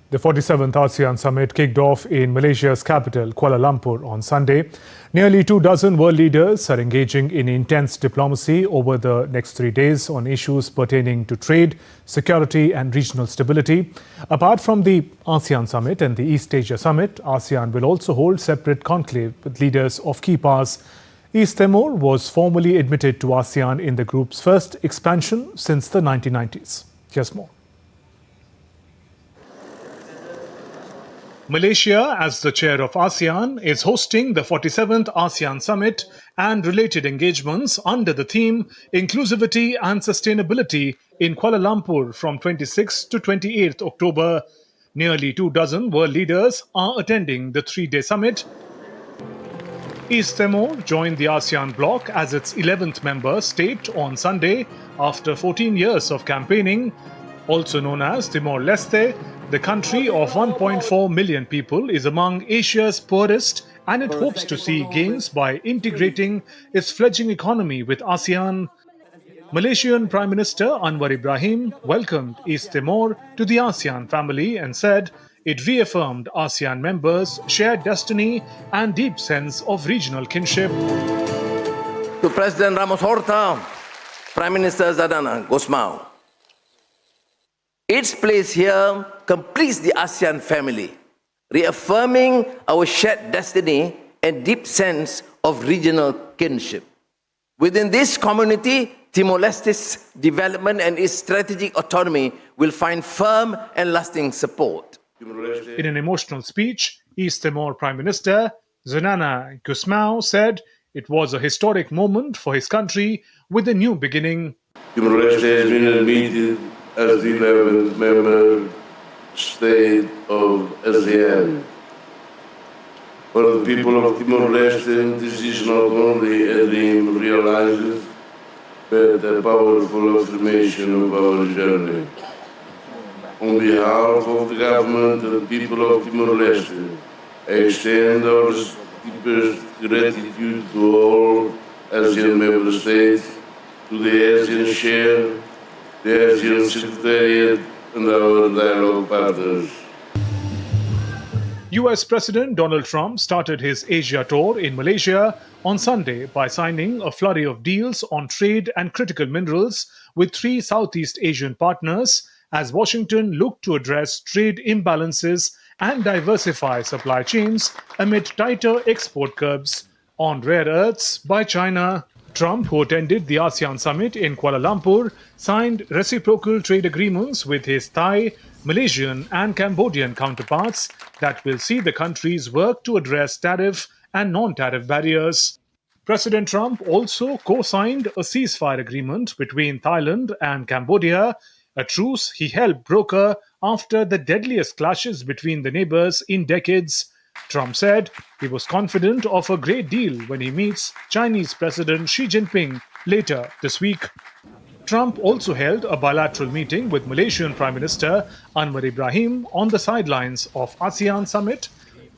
The 47th ASEAN summit kicked off in Malaysia's capital, Kuala Lumpur, on Sunday. Nearly 24 world leaders are engaging in intense diplomacy over the next 3 days on issues pertaining to trade, security and regional stability. Apart from the ASEAN summit and the East Asia summit, ASEAN will also hold separate conclave with leaders of key powers. East Timor was formally admitted to ASEAN in the group's first expansion since the 1990s. Here's more. Malaysia, as the chair of ASEAN, is hosting the 47th ASEAN Summit and related engagements under the theme Inclusivity and Sustainability in Kuala Lumpur from 26 to 28 October. Nearly 24 world leaders are attending the 3-day summit. East Timor joined the ASEAN bloc as its 11th member state on Sunday after 14 years of campaigning. Also known as Timor-Leste, the country of 1.4 million people is among Asia's poorest, and it hopes to see gains by integrating its fledgling economy with ASEAN. Malaysian Prime Minister Anwar Ibrahim welcomed East Timor to the ASEAN family and said it reaffirmed ASEAN members' shared destiny and deep sense of regional kinship. To President Ramos Horta, Prime Minister Zadana Gusmao, its place here completes the ASEAN family, reaffirming our shared destiny and deep sense of regional kinship. Within this community, Timor-Leste's development and its strategic autonomy will find firm and lasting support. In an emotional speech, East Timor Prime Minister Zanana Gusmao said it was a historic moment for his country with a new beginning. Timor-Leste has been admitted as the 11th member state of ASEAN. For the people of Timor-Leste, this is not only a dream realized, but a powerful affirmation of our journey. On behalf of the government and people of Timor-Leste, I extend our deepest gratitude to all ASEAN member states, to the ASEAN chair, the ASEAN Secretariat and our dialogue partners. US President Donald Trump started his Asia tour in Malaysia on Sunday by signing a flurry of deals on trade and critical minerals with 3 Southeast Asian partners as Washington looked to address trade imbalances and diversify supply chains amid tighter export curbs on rare earths by China. Trump, who attended the ASEAN summit in Kuala Lumpur, signed reciprocal trade agreements with his Thai, Malaysian and Cambodian counterparts that will see the countries work to address tariff and non-tariff barriers. President Trump also co-signed a ceasefire agreement between Thailand and Cambodia, a truce he helped broker after the deadliest clashes between the neighbors in decades. Trump said he was confident of a great deal when he meets Chinese President Xi Jinping later this week. Trump also held a bilateral meeting with Malaysian Prime Minister Anwar Ibrahim on the sidelines of ASEAN summit.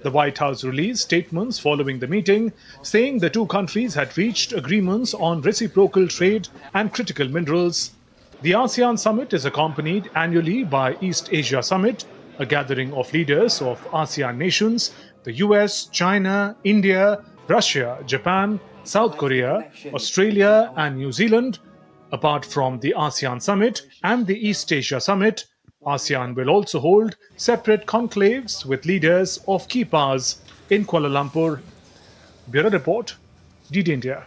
The White House released statements following the meeting, saying the two countries had reached agreements on reciprocal trade and critical minerals. The ASEAN summit is accompanied annually by East Asia Summit, a gathering of leaders of ASEAN nations, the US, China, India, Russia, Japan, South Korea, Australia and New Zealand. Apart from the ASEAN summit and the East Asia summit, ASEAN will also hold separate conclaves with leaders of key powers in Kuala Lumpur. Bureau Report, DD India.